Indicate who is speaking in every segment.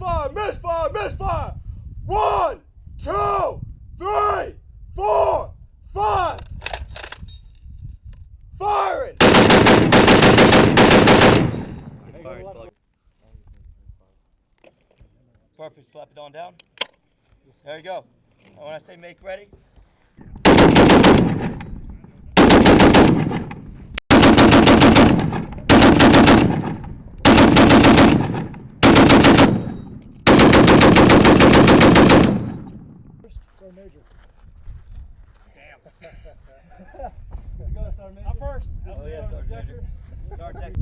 Speaker 1: misfire, misfire, misfire. 1, 2, 3, 4, 5. Firing. Perfect, slap it on down. There you go. And when I say make ready.
Speaker 2: Sergeant Major.
Speaker 3: Damn.
Speaker 2: Let's go, Sergeant Major.
Speaker 3: I'm first.
Speaker 1: Oh yeah, Sergeant Major. Sergeant.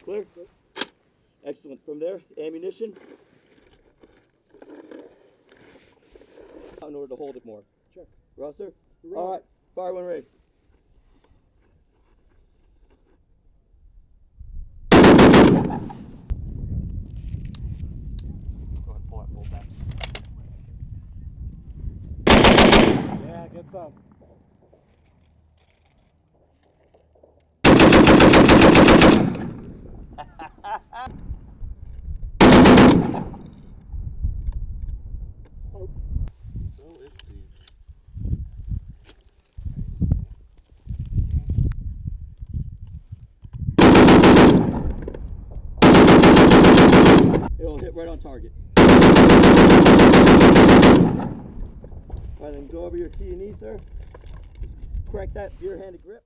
Speaker 1: Clear. Excellent. From there, ammunition. In order to hold it more.
Speaker 2: Check.
Speaker 1: Rosser? All right. Fire when ready.
Speaker 3: Go ahead, pull that bolt back.
Speaker 2: Yeah, get some.
Speaker 3: So it seems.
Speaker 1: It'll hit right on target. All right, then go over your T and E, sir. Crack that deer-handed grip.